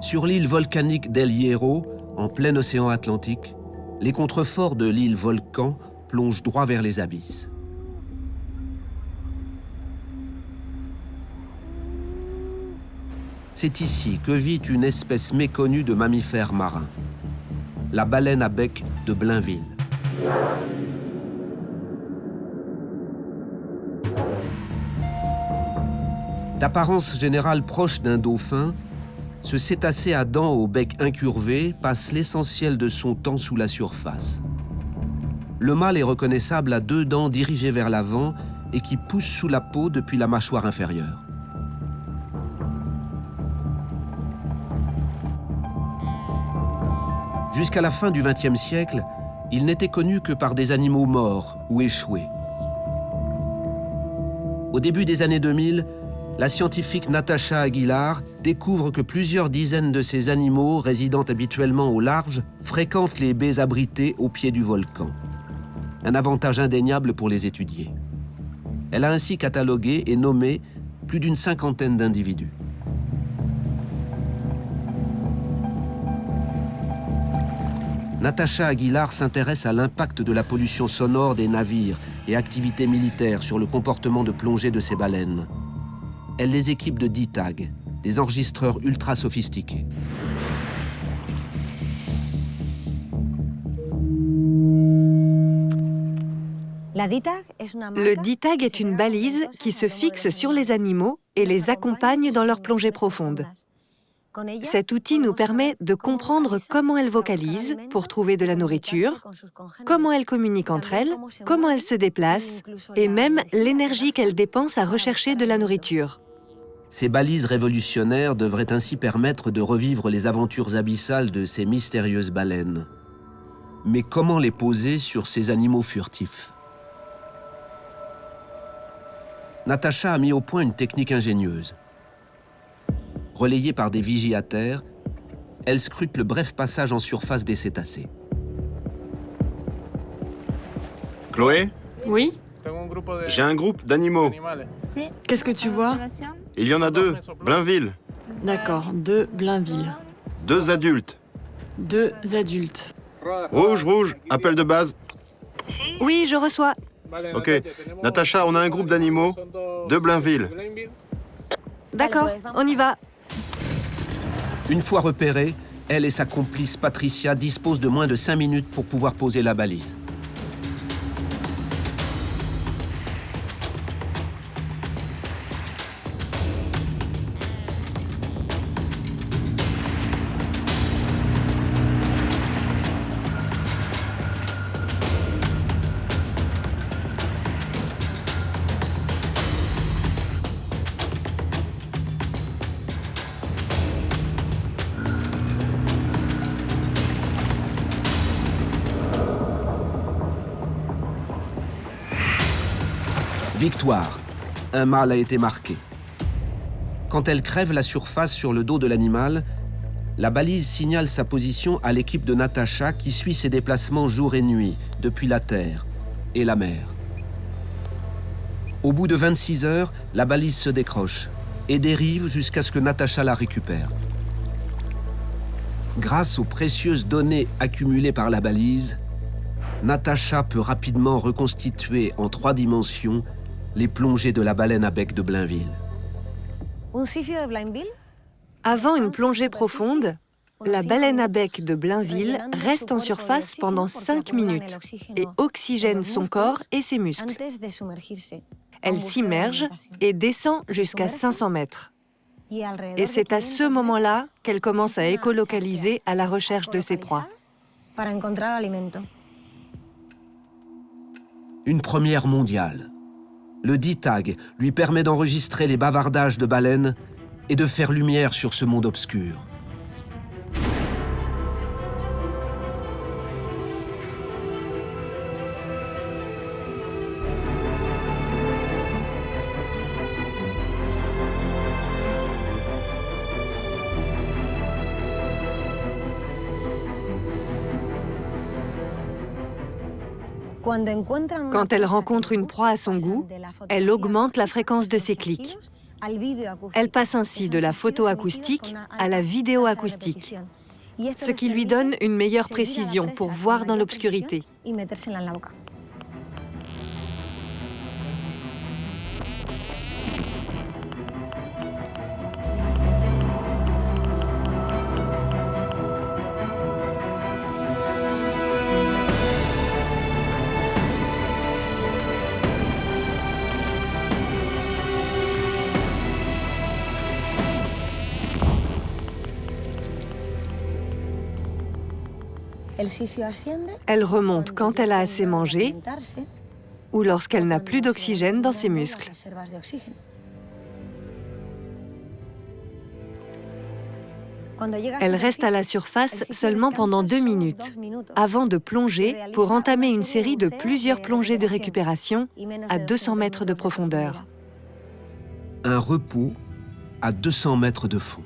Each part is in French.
Sur l'île volcanique d'El Hierro, en plein océan Atlantique, les contreforts de l'île Volcan plongent droit vers les abysses. C'est ici que vit une espèce méconnue de mammifères marins, la baleine à bec de Blainville. D'apparence générale proche d'un dauphin, ce cétacé à dents au bec incurvé passe l'essentiel de son temps sous la surface. Le mâle est reconnaissable à 2 dents dirigées vers l'avant et qui poussent sous la peau depuis la mâchoire inférieure. Jusqu'à la fin du XXe siècle, il n'était connu que par des animaux morts ou échoués. Au début des années 2000, la scientifique Natasha Aguilar découvre que plusieurs dizaines de ces animaux, résidant habituellement au large, fréquentent les baies abritées au pied du volcan. Un avantage indéniable pour les étudier. Elle a ainsi catalogué et nommé plus d'une 50aine d'individus. Natasha Aguilar s'intéresse à l'impact de la pollution sonore des navires et activités militaires sur le comportement de plongée de ces baleines. Elle les équipe de DTAG, des enregistreurs ultra sophistiqués. Le DTAG est une balise qui se fixe sur les animaux et les accompagne dans leur plongée profonde. Cet outil nous permet de comprendre comment elles vocalisent pour trouver de la nourriture, comment elles communiquent entre elles, comment elles se déplacent et même l'énergie qu'elles dépensent à rechercher de la nourriture. Ces balises révolutionnaires devraient ainsi permettre de revivre les aventures abyssales de ces mystérieuses baleines. Mais comment les poser sur ces animaux furtifs? Natasha a mis au point une technique ingénieuse. Relayée par des vigies à terre, elle scrute le bref passage en surface des cétacés. Chloé, Oui? j'ai un groupe d'animaux. Qu'est-ce que tu vois? Il y en a 2, Blainville. D'accord, 2 Blainville. 2 adultes. 2 adultes. Rouge, rouge, appel de base. Oui, je reçois. Ok, Natacha, on a un groupe d'animaux de Blainville. D'accord, on y va. Une fois repérée, elle et sa complice Patricia disposent de moins de 5 minutes pour pouvoir poser la balise. Victoire. Un mâle a été marqué. Quand elle crève la surface sur le dos de l'animal, la balise signale sa position à l'équipe de Natasha qui suit ses déplacements jour et nuit, depuis la terre et la mer. Au bout de 26 heures, la balise se décroche et dérive jusqu'à ce que Natasha la récupère. Grâce aux précieuses données accumulées par la balise, Natasha peut rapidement reconstituer en 3 dimensions les plongées de la baleine à bec de Blainville. Avant une plongée profonde, la baleine à bec de Blainville reste en surface pendant 5 minutes et oxygène son corps et ses muscles. Elle s'immerge et descend jusqu'à 500 mètres. Et c'est à ce moment-là qu'elle commence à écolocaliser à la recherche de ses proies. Une première mondiale. Le DTAG lui permet d'enregistrer les bavardages de baleines et de faire lumière sur ce monde obscur. Quand elle rencontre une proie à son goût, elle augmente la fréquence de ses clics. Elle passe ainsi de la photo acoustique à la vidéo acoustique, ce qui lui donne une meilleure précision pour voir dans l'obscurité. Elle remonte quand elle a assez mangé ou lorsqu'elle n'a plus d'oxygène dans ses muscles. Elle reste à la surface seulement pendant 2 minutes, avant de plonger pour entamer une série de plusieurs plongées de récupération à 200 mètres de profondeur. Un repos à 200 mètres de fond.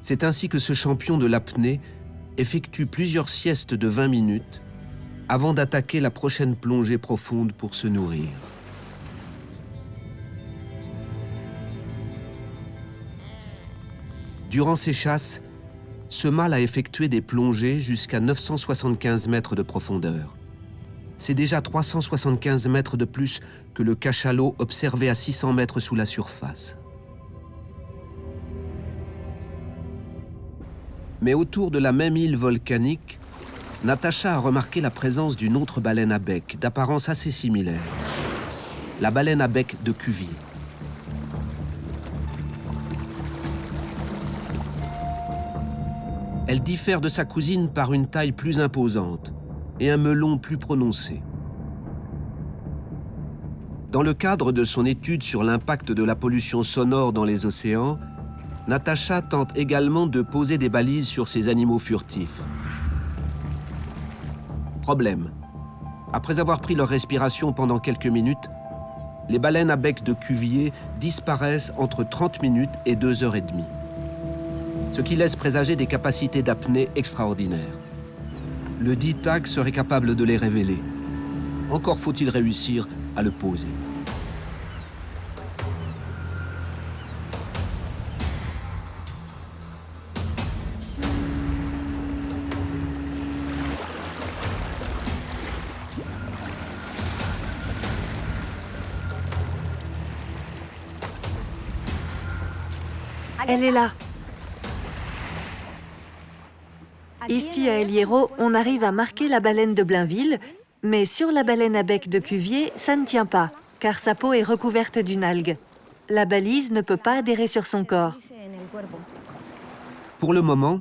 C'est ainsi que ce champion de l'apnée effectue plusieurs siestes de 20 minutes avant d'attaquer la prochaine plongée profonde pour se nourrir. Durant ces chasses, ce mâle a effectué des plongées jusqu'à 975 mètres de profondeur. C'est déjà 375 mètres de plus que le cachalot observé à 600 mètres sous la surface. Mais autour de la même île volcanique, Natacha a remarqué la présence d'une autre baleine à bec d'apparence assez similaire, la baleine à bec de Cuvier. Elle diffère de sa cousine par une taille plus imposante et un melon plus prononcé. Dans le cadre de son étude sur l'impact de la pollution sonore dans les océans, Natacha tente également de poser des balises sur ces animaux furtifs. Problème. Après avoir pris leur respiration pendant quelques minutes, les baleines à bec de Cuvier disparaissent entre 30 minutes et 2 heures et demie. Ce qui laisse présager des capacités d'apnée extraordinaires. Le dit tag serait capable de les révéler. Encore faut-il réussir à le poser. Elle est là. Ici, à El Hierro, on arrive à marquer la baleine de Blainville, mais sur la baleine à bec de Cuvier, ça ne tient pas, car sa peau est recouverte d'une algue. La balise ne peut pas adhérer sur son corps. Pour le moment,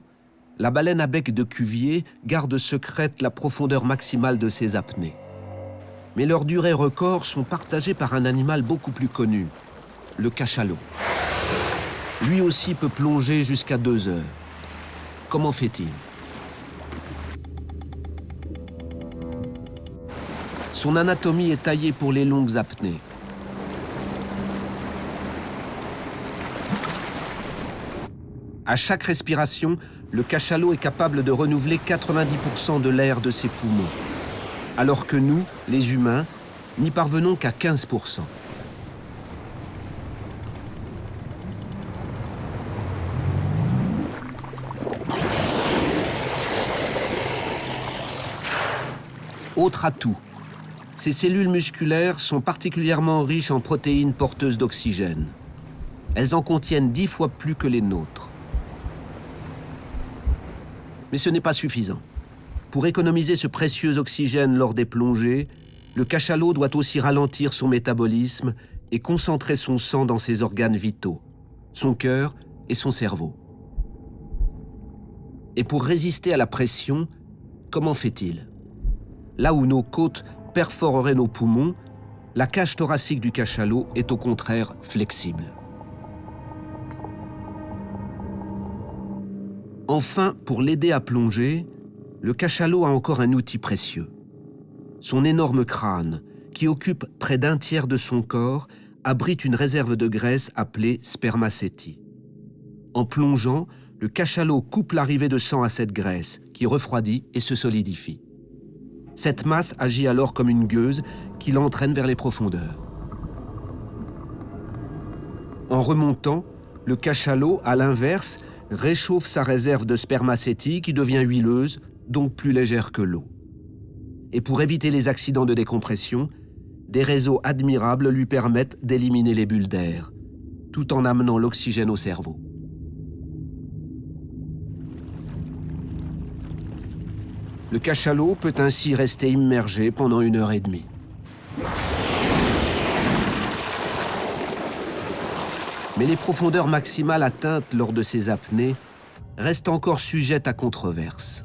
la baleine à bec de Cuvier garde secrète la profondeur maximale de ses apnées. Mais leurs durées records sont partagées par un animal beaucoup plus connu, le cachalot. Lui aussi peut plonger jusqu'à 2 heures. Comment fait-il ? Son anatomie est taillée pour les longues apnées. À chaque respiration, le cachalot est capable de renouveler 90% de l'air de ses poumons, alors que nous, les humains, n'y parvenons qu'à 15%. Autre atout, ces cellules musculaires sont particulièrement riches en protéines porteuses d'oxygène. Elles en contiennent 10 fois plus que les nôtres. Mais ce n'est pas suffisant. Pour économiser ce précieux oxygène lors des plongées, le cachalot doit aussi ralentir son métabolisme et concentrer son sang dans ses organes vitaux, son cœur et son cerveau. Et pour résister à la pression, comment fait-il ? Là où nos côtes perforeraient nos poumons, la cage thoracique du cachalot est au contraire flexible. Enfin, pour l'aider à plonger, le cachalot a encore un outil précieux. Son énorme crâne, qui occupe près d'un tiers de son corps, abrite une réserve de graisse appelée spermacétie. En plongeant, le cachalot coupe l'arrivée de sang à cette graisse, qui refroidit et se solidifie. Cette masse agit alors comme une gueuse qui l'entraîne vers les profondeurs. En remontant, le cachalot, à l'inverse, réchauffe sa réserve de spermacétie qui devient huileuse, donc plus légère que l'eau. Et pour éviter les accidents de décompression, des réseaux admirables lui permettent d'éliminer les bulles d'air, tout en amenant l'oxygène au cerveau. Le cachalot peut ainsi rester immergé pendant 1h30. Mais les profondeurs maximales atteintes lors de ces apnées restent encore sujettes à controverse.